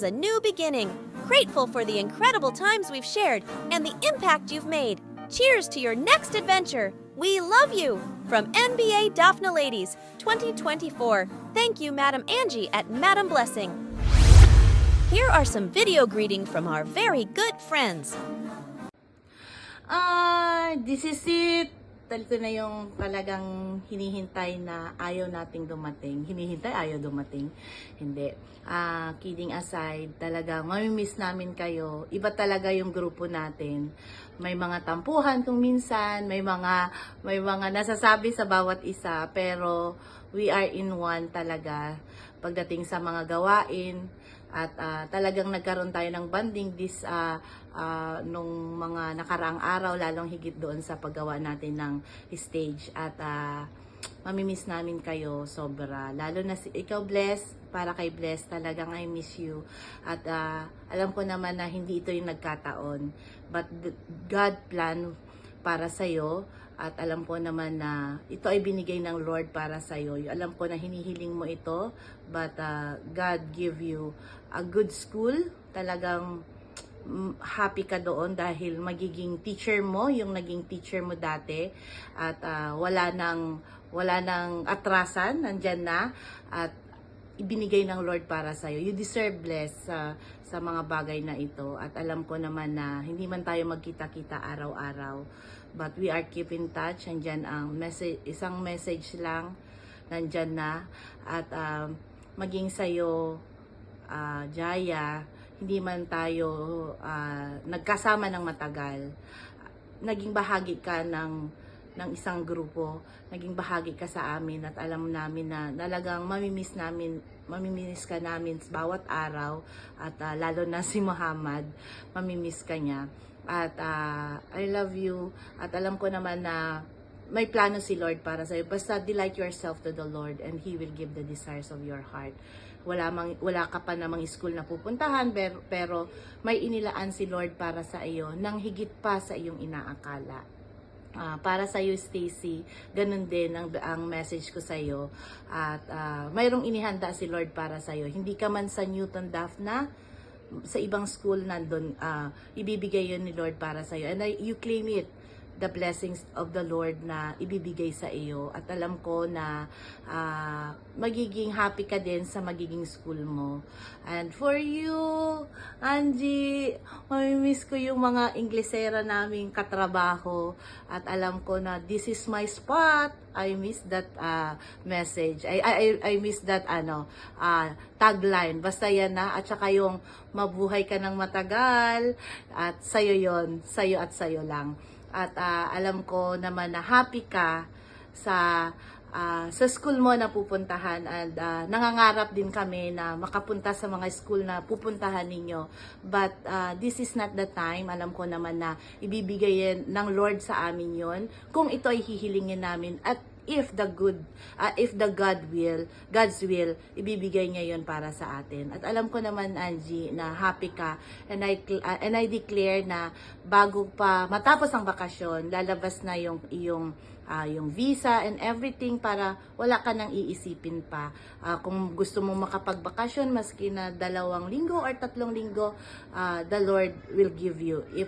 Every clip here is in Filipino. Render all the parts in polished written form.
is a new beginning. Grateful for the incredible times we've shared and the impact you've made. Cheers to your next adventure. We love you. From NBA Daphne Ladies 2024. Thank you, Madam Angie at Madam Blessing. Here are some video greetings from our very good friends. This is it. Ito na yung talagang hinihintay na ayaw nating dumating. Hinihintay, ayaw dumating. Hindi. Kidding aside, talagang mamimiss namin kayo. Iba talaga yung grupo natin. May mga tampuhan kung minsan, may mga nasasabi sa bawat isa, pero we are in one talaga pagdating sa mga gawain. At talagang nagkaroon tayo ng bonding nung mga nakaraang araw, lalong higit doon sa paggawa natin ng stage. At mamimiss namin kayo sobra. Lalo na ikaw, Bless, para kay Bless, talagang I miss you. At alam ko naman na hindi ito yung nagkataon. But God plan para sa'yo. At alam ko naman na ito ay binigay ng Lord para sa'yo. Alam ko na hinihiling mo ito. But God give you a good school. Talagang happy ka doon dahil magiging teacher mo, yung naging teacher mo dati. At wala nang atrasan, nandyan na. At ibinigay ng Lord para sa'yo. You deserve bless sa mga bagay na ito. At alam ko naman na hindi man tayo magkita-kita araw-araw. But we are keep in touch. Nandyan ang message, isang message lang. Nandyan na. At maging sa'yo, Jaya, hindi man tayo nagkasama ng matagal. Naging bahagi ka ng isang grupo. Naging bahagi ka sa amin at alam namin na talagang mamimiss ka namin bawat araw at lalo na si Muhammad, mamimiss ka niya. At I love you at alam ko naman na may plano si Lord para sa'yo. Basta delight yourself to the Lord and He will give the desires of your heart. Wala ka pa namang school na pupuntahan, pero may inilaan si Lord para sa iyo nang higit pa sa iyong inaakala. Para sa iyo, Stacy, ganun din ang message ko sa iyo. At mayroong inihanda si Lord para sa iyo. Hindi ka man sa Newton Daphne, sa ibang school nandun, ibibigay yun ni Lord para sa iyo. And you claim it, the blessings of the Lord na ibibigay sa iyo. At alam ko na magiging happy ka din sa magiging school mo. And for you, Angie, miss ko yung mga Inglesera naming katrabaho. At alam ko na this is my spot. I miss that message. I miss that tagline. Basta yan na. At saka yung mabuhay ka ng matagal. At sa'yo yon, sa'yo at sa'yo lang. At alam ko naman na happy ka sa school mo na pupuntahan and nangangarap din kami na makapunta sa mga school na pupuntahan ninyo. But this is not the time. Alam ko naman na ibibigay ng Lord sa amin yon kung ito ay hihilingin namin at if God's will, ibibigay niya yon para sa atin. At alam ko naman, Angie, na happy ka and I declare na bago pa matapos ang bakasyon, lalabas na yung visa and everything para wala ka nang iisipin pa. Kung gusto mo makapagbakasyon, maski na 2 linggo or 3 linggo, the Lord will give you if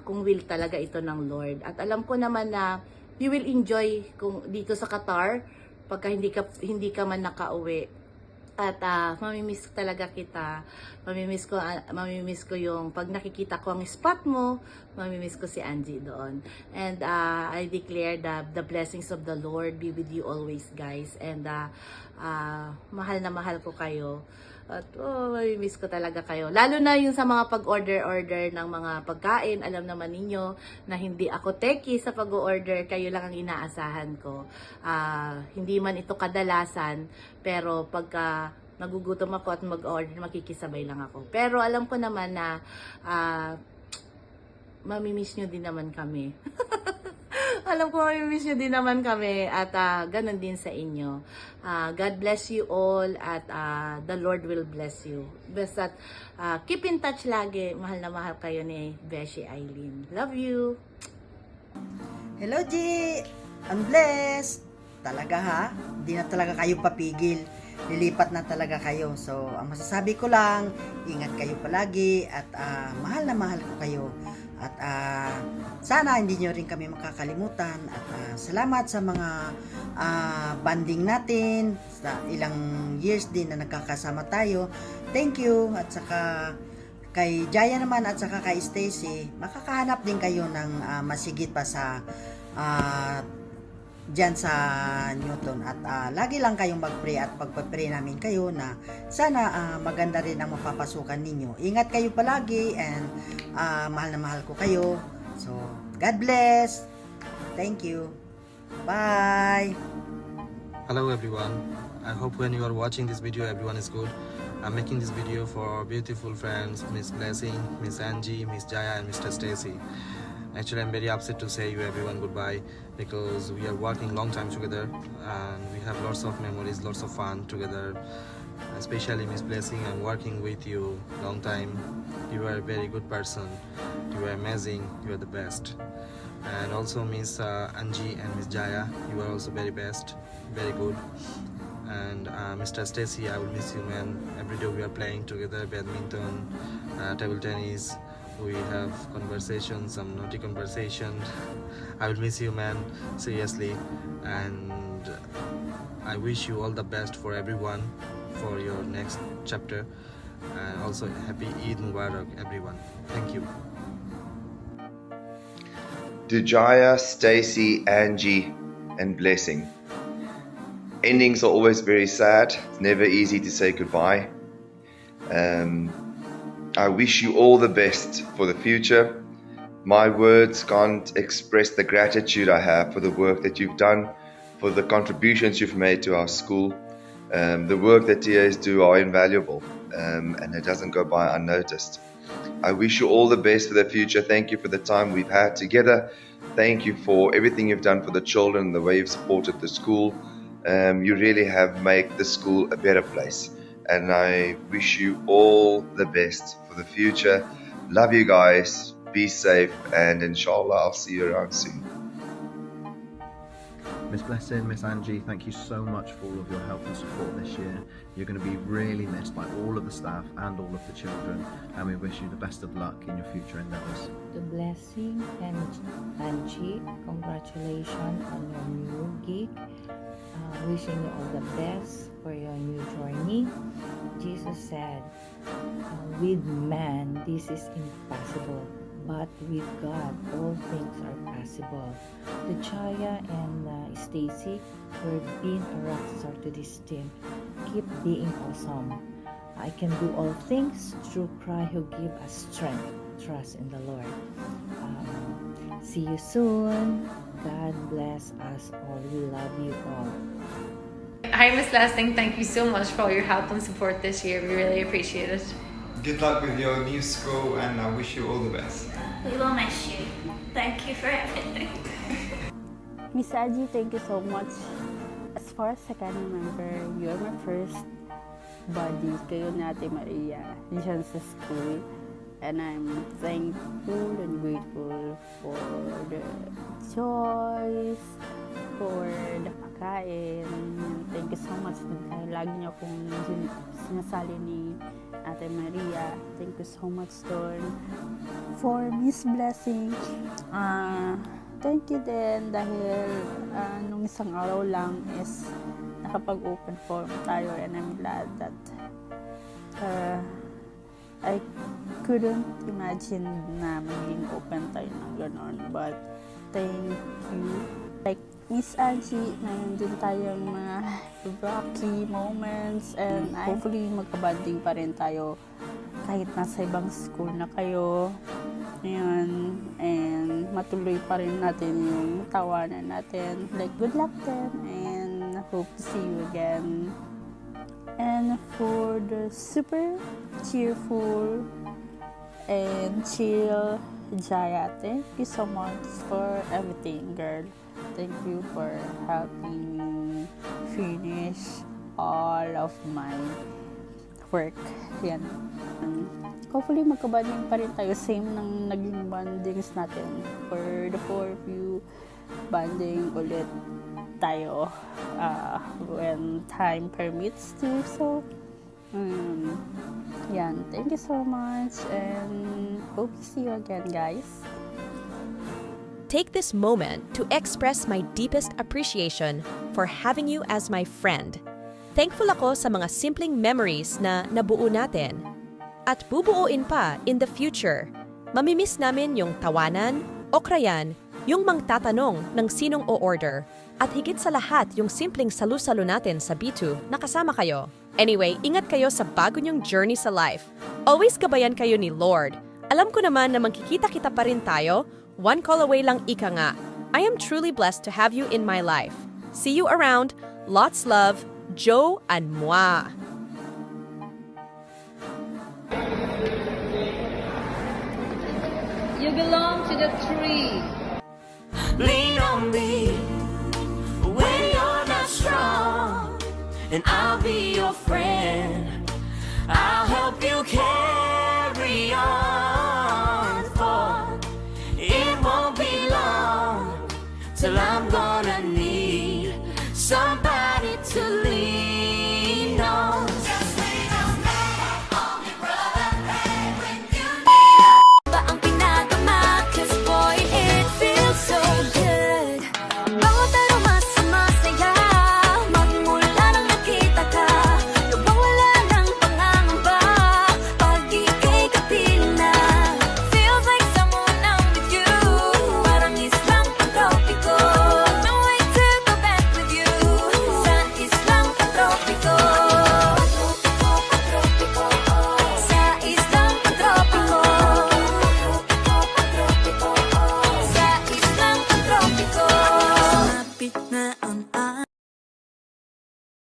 kung will talaga ito ng Lord. At alam ko naman na you will enjoy kung dito sa Qatar pagka hindi ka man nakauwi. At mamimiss talaga kita. Mamimiss ko yung pag nakikita ko ang spot mo, mamimiss ko si Angie doon. And I declare that the blessings of the Lord be with you always, guys. And mahal na mahal ko kayo. At mamimiss ko talaga kayo. Lalo na yung sa mga pag-order ng mga pagkain. Alam naman ninyo na hindi ako techie sa pag-order. Kayo lang ang inaasahan ko. Hindi man ito kadalasan. Pero pagka nagugutom ako at mag-order, makikisabay lang ako. Pero alam ko naman na mamimiss nyo din naman kami. Alam ko, mamimiss nyo din naman kami at ganun din sa inyo. God bless you all at the Lord will bless you. Basta keep in touch lagi. Mahal na mahal kayo ni Beshi Eileen. Love you! Hello, G! I'm blessed! Talaga ha? Hindi na talaga kayo papigil. lilipat na talaga kayo. So, ang masasabi ko lang, ingat kayo palagi at mahal na mahal ko kayo. At sana hindi nyo rin kami makakalimutan. At salamat sa mga banding natin, sa ilang years din na nagkakasama tayo. Thank you. At saka kay Jaya naman at saka kay Stacy, makakahanap din kayo ng masigit pa sa dyan sa Newton. At lagi lang kayong mag-pray at pagpa-pray namin kayo na sana maganda rin ang mapapasukan ninyo. Ingat kayo palagi and mahal na mahal ko kayo. So, God bless. Thank you. Bye. Hello everyone. I hope when you are watching this video everyone is good. I'm making this video for our beautiful friends Miss Blessing, Miss Angie, Miss Jaya and Mr. Stacy. Actually, I'm very upset to say you everyone goodbye because we are working long time together and we have lots of memories, lots of fun together. Especially Miss Blessing, I'm working with you long time. You are a very good person. You are amazing. You are the best. And also Miss Angie and Miss Jaya, you are also very best, very good. And Mr. Stacy, I will miss you, man. Every day we are playing together, badminton, table tennis. We have conversations, some naughty conversation. I will miss you, man, seriously. And I wish you all the best for everyone for your next chapter. And also happy Eid Mubarak, everyone. Thank you. To Jaya, Stacy, Angie, and Blessing. Endings are always very sad. It's never easy to say goodbye. I wish you all the best for the future. My words can't express the gratitude I have for the work that you've done, for the contributions you've made to our school. The work that TAs do are invaluable, and it doesn't go by unnoticed. I wish you all the best for the future. Thank you for the time we've had together. Thank you for everything you've done for the children, the way you've supported the school. You really have made the school a better place. And I wish you all the best for the future. Love you guys. Be safe. And inshallah, I'll see you around soon. Miss Blessing, Miss Angie, thank you so much for all of your help and support this year. You're going to be really missed by all of the staff and all of the children, and we wish you the best of luck in your future endeavours. The Blessing and Angie, congratulations on your new gig. Wishing you all the best for your new journey. Jesus said, with man this is impossible, but with God all things are possible. The Jaya and Stacy for being a rock star to this team. Keep being awesome. I can do all things through Christ who give us strength. Trust in the Lord. See you soon. God bless us all. We love you all. Hi, Miss Blessing. Thank you so much for all your help and support this year. We really appreciate it. Good luck with your new school and I wish you all the best. We will miss you. Thank you for everything. Miss Angie, thank you so much. As far as I can remember, you're my first buddy, kayo ni Ate Maria, dyan sa school. And I'm thankful and grateful for the choice, for the pagkain. Thank you so much. Lagi niyo akong sinasali ni Ate Maria. Thank you so much, Lord. For Miss Blessing, thank you din dahil nung isang araw lang is nakapag-open forum tayo, and I'm glad that I couldn't imagine na maging open tayo ng ganon, but thank you. Like Miss Angie, mayroon din tayong mga rocky moments, and hopefully magkabanding pa rin tayo kahit nasa ibang school na kayo. Ayan, and matuloy pa rin natin yung tawanan natin. Like, good luck then, and hope to see you again. And for the super cheerful and chill Jaya, thank you so much for everything, girl. Thank you for helping me finish all of my work. Yan. Hopefully magka-bonding pa rin tayo. Same ng naging bondings natin. For the four of you, bonding ulit tayo when time permits to. So, yan. Thank you so much and hope to see you again, guys. Take this moment to express my deepest appreciation for having you as my friend. Thankful ako sa mga simpleng memories na nabuo natin. At bubuuin pa in the future. Mamimiss namin yung tawanan, okrayan, yung mangtatanong ng sinong o-order, at higit sa lahat yung simpleng salu-salo natin sa B2 na kasama kayo. Anyway, ingat kayo sa bago niyong journey sa life. Always gabayan kayo ni Lord. Alam ko naman na magkikita-kita pa rin tayo. One call away lang ika nga. I am truly blessed to have you in my life. See you around. Lots love, Joe and moi. You belong to the tree. Lean on me when you're not strong, and I'll be your friend. I'll help you carry on, for it won't be long till I'm gonna need somebody.